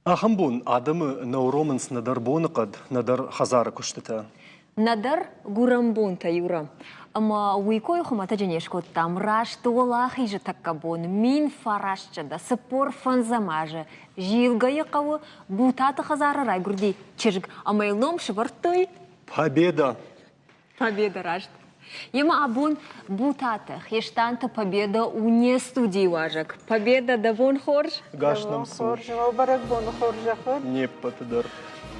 Ахамбун адamı Nauромans nadar bonaqad nadar Hazara kuştata. Надар гурамбунта юра. Ама уикой хумата женешко там раш тола хижа таккабон мин фарашчада спор фанзамажа жилга якавы бутата хазара рай гурди чижик амайлом швартой Победа. победа рашт. Ема абун бутата хештанта победа уне студии важак. Победа да вон хорж. Гашнам су. Барак бон хоржахор. Не патадар.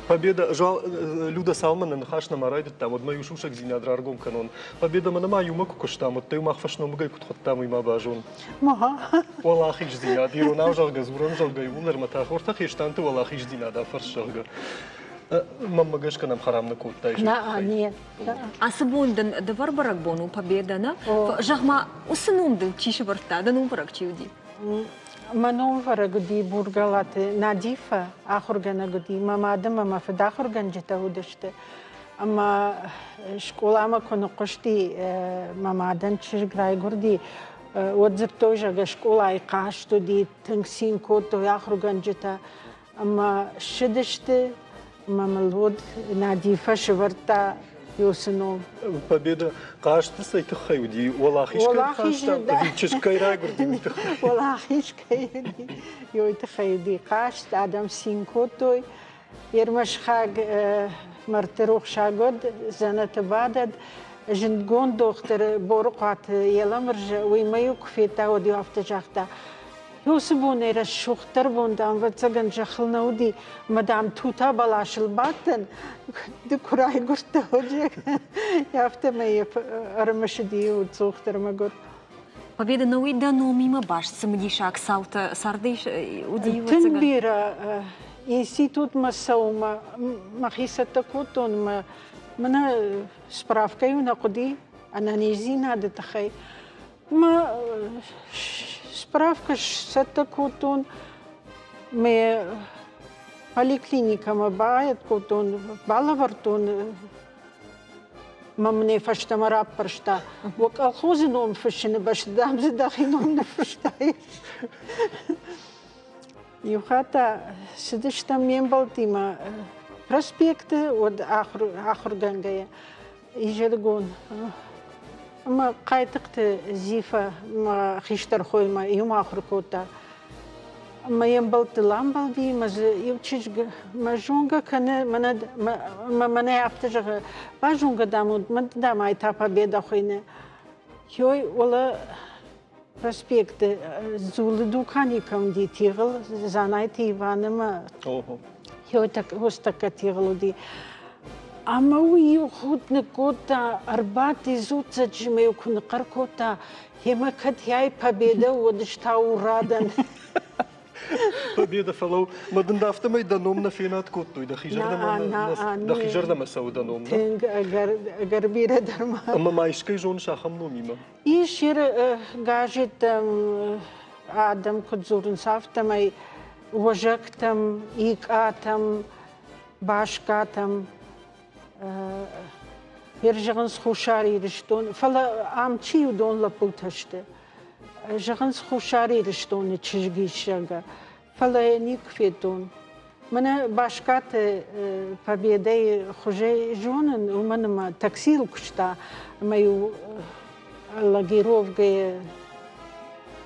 Победа. Жал Люда Салмана нахашна марайдет там. Вот мою шушак зинадра аргом канон. Победа манама юмаку куштам. Вот ты махфашно мгай кутхоттам има бажун. Маха. Валахич зинад. Ирона жалга зурам жалга юлар матахорта хештанта валахич зинада фаршалга. Мама гашка нам харамна куттай. На, нет. Асабундан да варбарак бону победа на. Жахма усынумдын чиши варта да нумбарак чиуди. منو ورگدی برگالات نادیفه آخرگان گدی مامادم ما فدا آخرگان جتا ودشته اما شکولا ما کنه قشتی مامادن چرگرای گردی وزرتوجا شکولا ایقاشتو دی تنگسین کوتو آخرگان جتا اما شدشته ماملود نادیفه شورتا يوسنو Победа. Кажется, сайты хайуди. Валахишка хаштам. Чешкай райгурди. والله هیچ کاری یویت خیلی قاشت آدم سینکوتوی یرمش خاگ مرتروخ شاگرد زنت بعدد جندگون دختر برقات یلمرج ویمیو کفیتا و دیافت جاختا یوسبون ایرا شوختر بوندم و تگن جخل نودی مدام توتا بلاشل باتن دکرای گرده هجک یافته می ارمشدی و زوختر مگر Победа на уида, но мимо баш самдишак салта сардиш удивится. تنبيرا институт масаума махисата кутон мана справка юна куди ананизина да тахай ма справка сата кутон ме поликлиника ма баят кутон балавартон ممني فشتا مراب برشتا وكالخوز نوم فشن باش دام زداخي نوم نفشتايش يوخاتا سدشتا مينبالتي ما برسبيكت ود آخر غنغايا يجرقون اما قايتقت زيفا ما خيشتر خوي ما يوم آخر كوتا ما ينبلت لامبالدي ما يوتشج ما جونغا كان ما يفتجغ با جونغا دامود ما دام ايتا победа خوينه يوي ولا رسبيكت زول دوكاني كم دي تيغل زانايتي وانما يوي تك هوستك تيغلو دي اما ويو خود نكوتا ارباتي زوت جميو كن قركوتا يما كت هاي победа ودشتاو رادن Победа фалау. Мадан дафта май даном на фенат котту. Да хижарда масау даном. Тинг агар бире дарма. Ама майшкай жон шахам но мима. И шир гажит адам кодзурн сафтам ай уважактам икатам башкатам Ержаган схушари риштон. Фала амчи удон лапуташте. Жаган схушари риштон чижгишага. Фала никфетон. Мана башкат победой хуже жонен у мене таксил кушта мою лагировка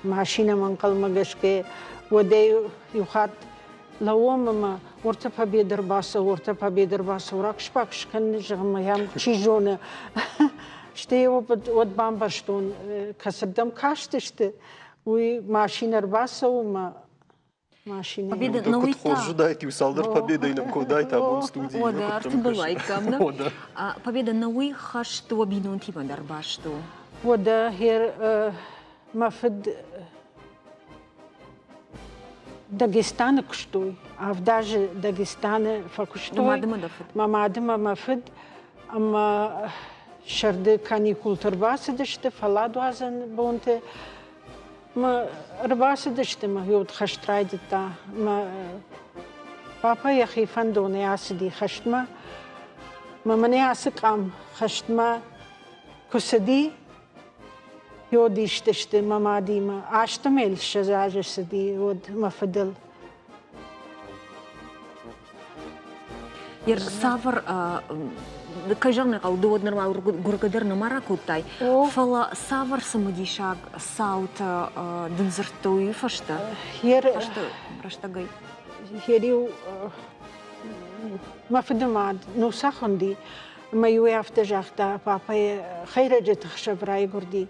машина манкал магашке воде юхат лаомама орта победер баса урак шпакш кан жгмаям чижона Штей от бамбаштон касадам каштеште уй машинар баса ума машина. Победа на уита. Хоржу дайте усалдар победа и нам кодай там он студии. Ода, артыбылайкам, да? Победа на уи хашто бинон тима дарбашто. Ода хер мафед Дагестана куштой, а в даже Дагестана факуштой. Мамадыма мафед, ама шарды каникул турбасы дышты, фаладу азан бонте. ما رباس دشت ما يود خشتراي دتا ما بابا يا خي فندوني عسدي خشتما ما مني عسقام خشتما كسدي يودي اشتشت ما مادي ما عشتمل شزاج سدي ود ما فدل Ер савр кажаны қалдуыд нормал гургадыр намара куттай. Фала савр самадишаг саут дынзырттуы фашта. Фашта гай. Хериу мафдамад нусахонди маю афтажахта папа хайраджет хшабрай гурди.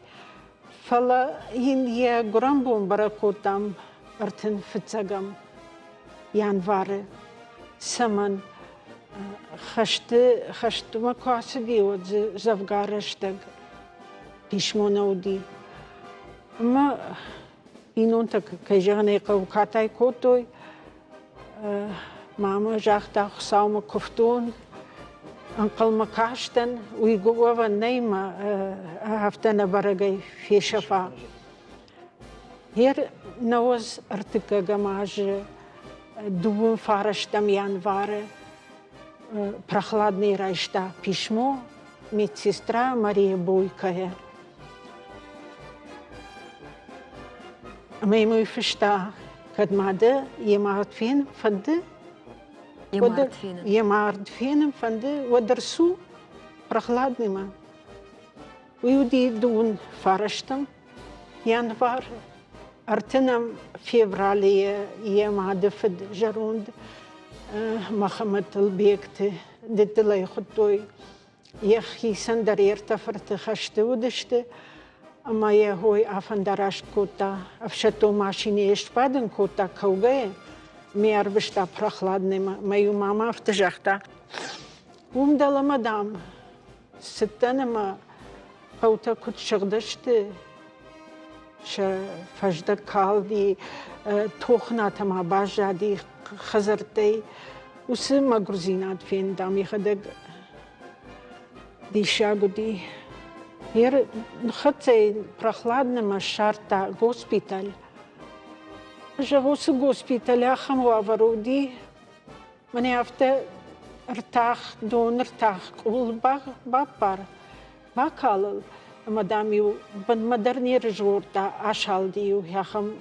Фала я гурамбум баракутам артен фицагам январе саман خشت ما کاسبی و زفگارشتگ پیشمونودی اما اینون تا که جهنی قوکاتای کوتوی ماما جاختا خساوم کفتون انقل مکاشتن ویگو و نیما هفتن برگی فی شفا هیر نوز ارتکا گماج دوم فارشتم январе прохладный райшта письмо, медсестра Мария Бойкая. Мы ему фишта, кадмада, емартфин, фанды, емартфин, фанды, водерсу, прохладныма. Уйди дун фараштам, январ, артенам феврале, емады фад жарунд, محمد البيكت دت الله يخطوي يخي سندر يرتفرت خشت ودشت اما يهوي افندراش كوتا افشتو ماشيني اشبادن كوتا كوغي ميار بشتا прохладный мою мама автожахта умдала мадам ستنما قوتا كنت شغدشت فجدة كالدي توخنا تما باجادي خزرتي وسما грузинат فين دامي خدق دي شاغودي هير خدتي прохладным шарта госпиталь جوس госпиталь اخم وافرودي مني افته ارتاح دون ارتاح قول بابار باكال مداميو بن مدرني رجورتا اشالديو ياخم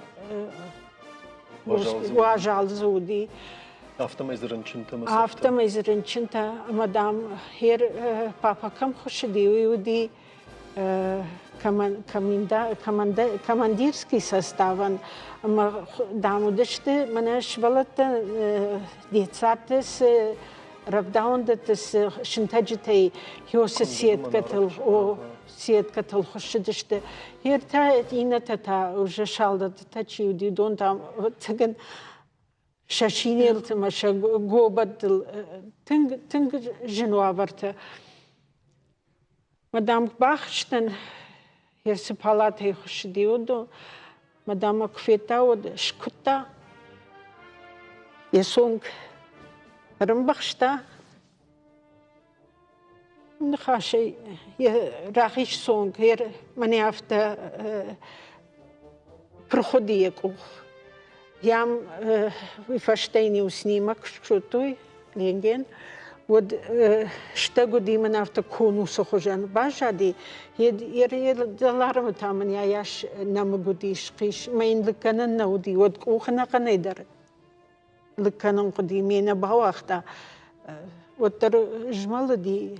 واجال زودي افتما ازرنچنتا مدام هير بابا كم خوشدي ويودي командирский составан дамудышты مناش балата децатыс равдаундатыс шинтаджитей сеткатыл хошдышты ерта инатата уже шалдата чиуди дон там тыгын шашинелтыма ша гобатыл тынг жинуаварта мадам бахштен ерси палатай хошдиуду мадам акфетауд шкута есонг рымбахшта نخاشي راخيش سونغ هير ماني عفتا проходиеку يام ويفاشتيني وسنيمك شوتوي لينجين ود شتاقو ديما عفتا كونو سخوجان باشادي ير دلارم تامن ياش نامقو ديش قيش ما ينلقنا نودي ود اوخنا قنيدر لقنا قديمين باواختا ودر جمال دي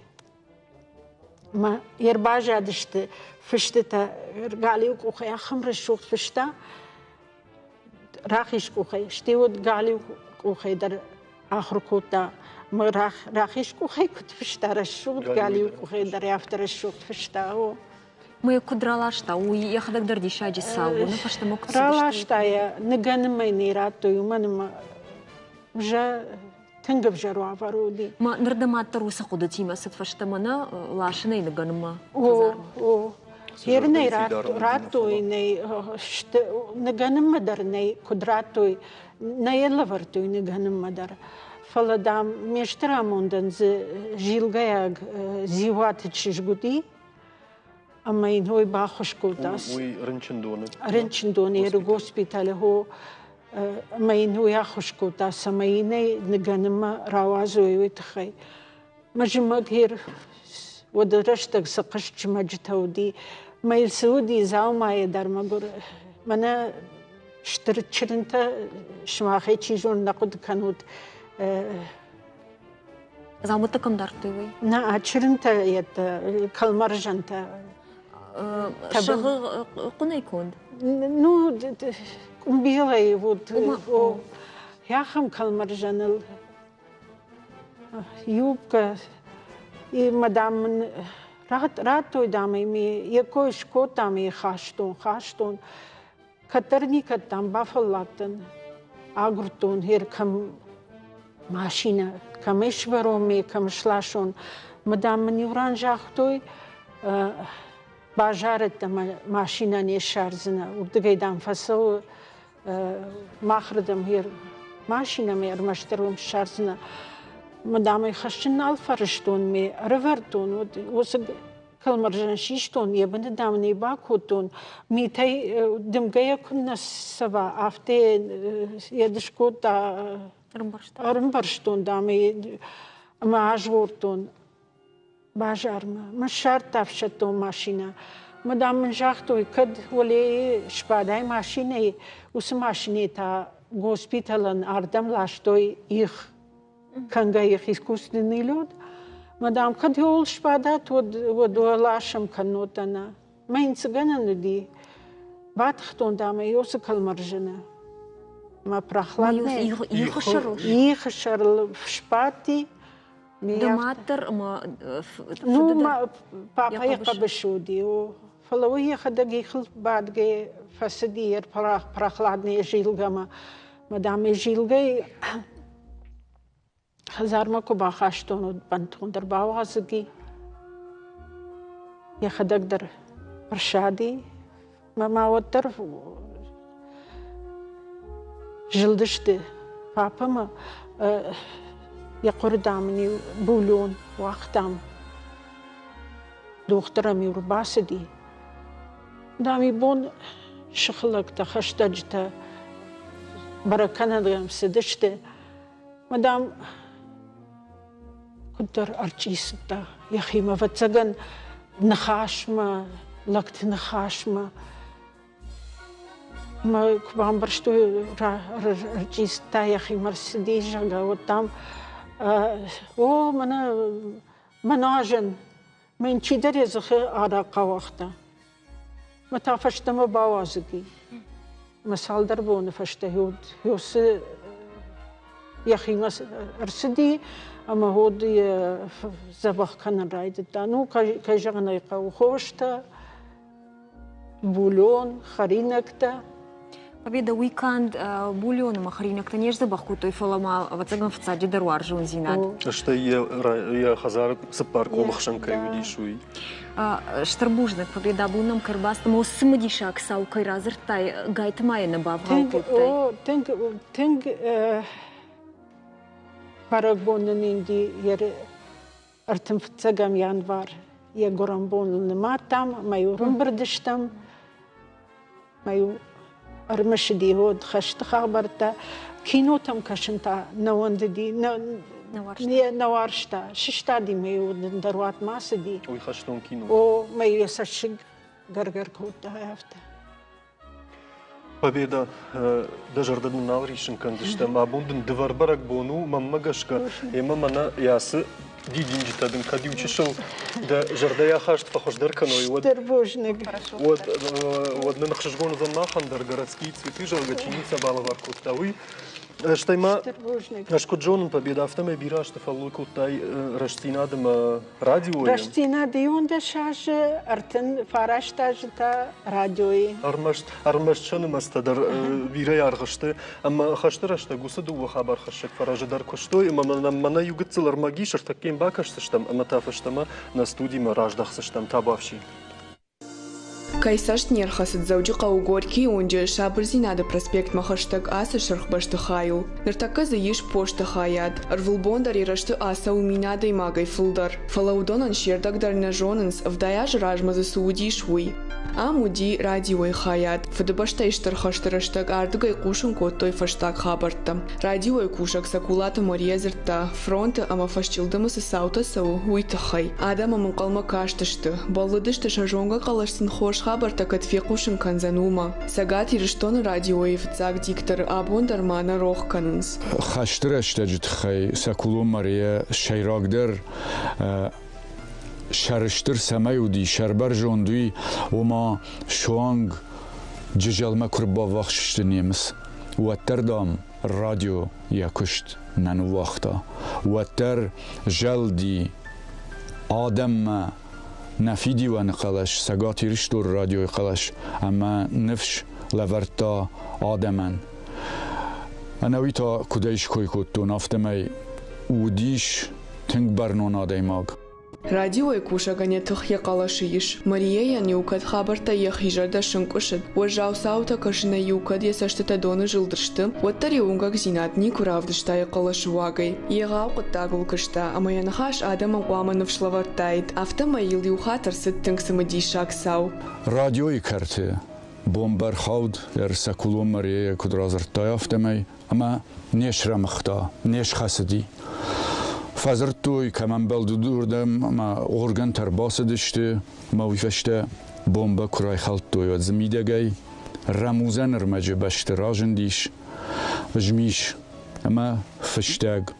ما يرباجا دشت فشتتا قاليو كوخي خمر الشوق فشتا راخيش كوخي شتيود قاليو كوخي در آخر كوتا ما راخيش كوخي كنت فشتا الشوق قاليو كوخي در يافتر الشوق فشتا هو ما يقدرالاشتا وياخدك دردي شاجي ساو نفشتا مكتسبش رالاشتا يا نغن ما ينيراتو يمن ما جا تنقف جروا فرودي ما نرد ما تروس قدتي ما ستفشت منا لاشني نغنما هيرني راتو ني نغنم مدرني قدراتو نيلفرتو نغنم مدر فلدام مشترا موندن جيلغايا زيوات تشجودي اما ين هو باخش كوتاس وي رنچندون يرو госпитале هو ما ينهو ياخش كوتا سمايني نغنما راوازوي ويتخي مجمع غير ودرشتك سقش مجتودي ما يلسودي زاو ما يدار مغور منا شترتشرنتا شماخي تشيجون نقد كانوت Замыта камдартывай. На ачрынта это калмаржанта. Шығы құнай көнд? Ну, белый вот. Яхам калмаржаныл. Юбка. И мадам рад той дамы ми якой шкотами хаштон. Катерника там бафаллаттын. Агртон хер кам машина. Камешвароми, камшлашон. Мадам нюран жахтой бажарет машина не шарзна. Удгайдан фасо махрадам хер машина мер маштерум шарзна. Мадам хашин алфарштон ми ревертон. Вот калмаржан шиштон ебн дам не бакутон. Ми тай дымгая кунна сава афте едшкота Армбарштон дами мажвортон бажарма машартавшато машина мадам жахтой кад воле шпадай машине ус машине та госпитален ардам лаштой их канга их искусственный лед мадам кад ол шпадат вот лашам канотана мейнцганан ди батхтон дами йосакал маржена ما прохладные. Их шарл в шпати. Доматер, ну, папа я кабешуди. Фалауи хадаги хл бадге фасадиер прохладные жилгама. Мадам жилгай хазарма куба хаштон бантон дарбауазги. Я хадагдар паршади. Мама оттар Жылдышты папама яқұрдамыны бұлон уақытам доқтырам юрбасыди. Дами бон шықылықта хаштаджта бараканадығам сыдышты. Мадам күдір арчисыта яхима ватсаган нахашма, лакты нахашма. Мы к вам баршту рачиста яхи марсидижага вот там о манажен мен чидере захе арака вахта мата фаштама бавазги масалдар бон фашта юс яхи мас арсиди ама ход забах кан райдта ну кажагна яка хошта бульон харинакта Победа уиканд бульон махаринак танеж забахку той фалама вацаган фцади даруар жон зинад. Что я хазар сапарку махшанка юдишуй. Штарбужник победа бунам карбастам о сымадишак сау кайразер тай гайтмая набав галпутай. Тинг парагбонен инди ер артем фцагам январ я горамбонен матам маю румбердиштам маю Армашди ход хашт хабарта кино там кашинта навандди наваршта шиштади мею дарват масади ой хаштон кино о мею сашиг гаргар кота хафта Победа даже родным навришен кандышта мабундын дыварбарак бону маммагашка мамана ясы дидинжи тадын кади учишел да жардая хашт похождар каной вот вот на нахшжгон замахандар городские цветы жалгачиница балавар коттауи штайма ашко джонун победа автоме бира что фаллу коттай раштинадым радио раштинади онда шаже артен фараштажта радиои армашчаны мастадар бира яргышты амма хаштырашта гусаду хабар хашек фараждар коштой мана югыцылар магишер таким бакашсыштам аматафыштама на студима раждахсыштам табавши Кайсаш нерхасыд зауджи Горький онже Шабырзинады проспект махаштаг аса шархбашты хаю. Нартака заиш пошта хаят. Арвулбондар ирашты аса уминады и магай фулдар. Фалаудонан шердагдар нажонанс вдаяж ражмазы сууди шуй. Амуди радиой хаят. Фадабашта иштархаштараштаг ардыгай кушын коттой фаштаг хабарта. Радиой кушак сакулата морезерта. Фронта ама фашчылдымысы саута сау уйтахай. Адама мункалма каштышты. Баллыдышты шажонга калашсын хош хабарта катфиқушин канзанума. Сагати риштон радиои фцаг диктор абондар мана рох канынс. خشترش تجد خی سکولو مریه شیراگدر شرشتر سمیودی شربر جوندوی و ما شوانگ ججالما کربا وقتشت نیمس و تردام رادیو یکشت ننو وقتا و تر جلدی آدم نفیدی و نقلش سگاتی رشتور رادیوی قلش اما نفش لورتا آدمن أنا ويتا كدايش كوي كوتو نافتمي وديش تنك برنونا دايماغ راديو يكوشا غني تخي قلاشيش مريا يوكد خبرتا يخيجر دا شنكوشد وجاو ساوتا كشنا يوكد يساشتتا دون جلدرشت وتر يونغاك زينات نيكو равдышта يقلاشواغي يغاو قطاغل كشتا اما ينخاش آدم اقواما نفشلوارتايد افتما يل يوخاتر ستنك سمديشاك ساو راديو يكرتي بومبر خود در سکولو مريا كد رازرتا يافتمي اما نيش رمختا نيش خسدي فازرتوي كمان بلدو دوردم ما اورگان ترباس دشته ما ويفشته بومبا كراي خلطو يا زميدگي رموزن رمجه بشت راجنديش وجميش اما فشتاگ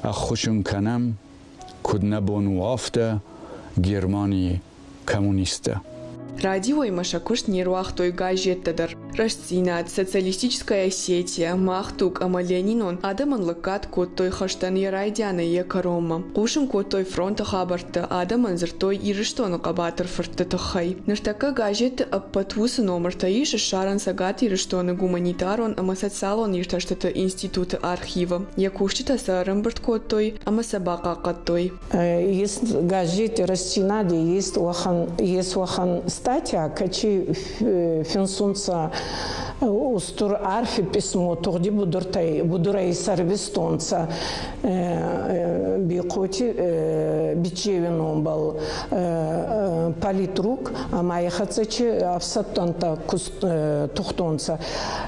اخوشن کنم كد نبونو آفته گرماني كمونيسته Радио и Машакуш Нирвахтой газеттадыр. Рашцинат, социалистическая Осетия, Махтук, Амаленинон, Адаман лакат коттой хаштан ярайдяна якарома. Кушым коттой фронта хабарта, Адаман зертой ириштон кабатыр фырттатахай. Наштака газетта аппатвусы номерта иши шаран сагат ириштона гуманитарон, ама социалон ирташтата института архива. Якушчита сарамбырт коттой, ама сабака каттой. Есть газеты Рашцинады, есть вахан статья, качи финсунца устур арфи письмо, тогди будурай сервистонца бикоти бичевином был политрук, а моя хацачи авсаттонта тухтонца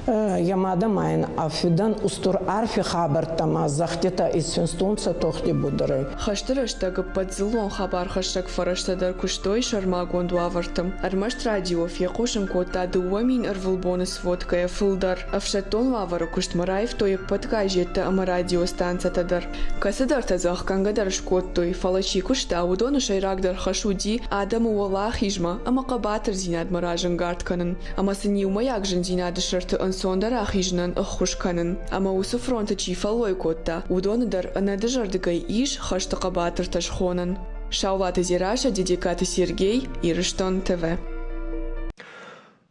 ямада майн афидан устур арфи хабартама захтета из финсунца тогди будурай. Хаштырыштагы подзылон хабар хаштаг фараштадар куштой шармагон дуавартым. Армашт радио фьякушым кота дуамин арвулбонус водкая фылдар. Авшатон лавара куштмараев той подкажетта ама радиостанцатадар. Касадар тазах кангадар шкоттой фалачи кушта удону шайрагдар хашуди адаму вала хижма ама кабатыр зинад маражын гартканын. Ама сыни умаяк жын зинады шырты ансондар ахижнан ахушканын. Ама усу фронта чифалой котта удоныдар анадыжардыгай иш хашты кабатыр ташхонын. Шаулата Зираша, Дедикаты Сергей, Ириштон ТВ.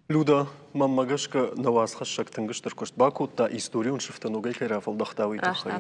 Люда, маммагашка на вас хашак тынгыштыр кошт баку та историю шифтанугай кайрафал дахтавый тахай.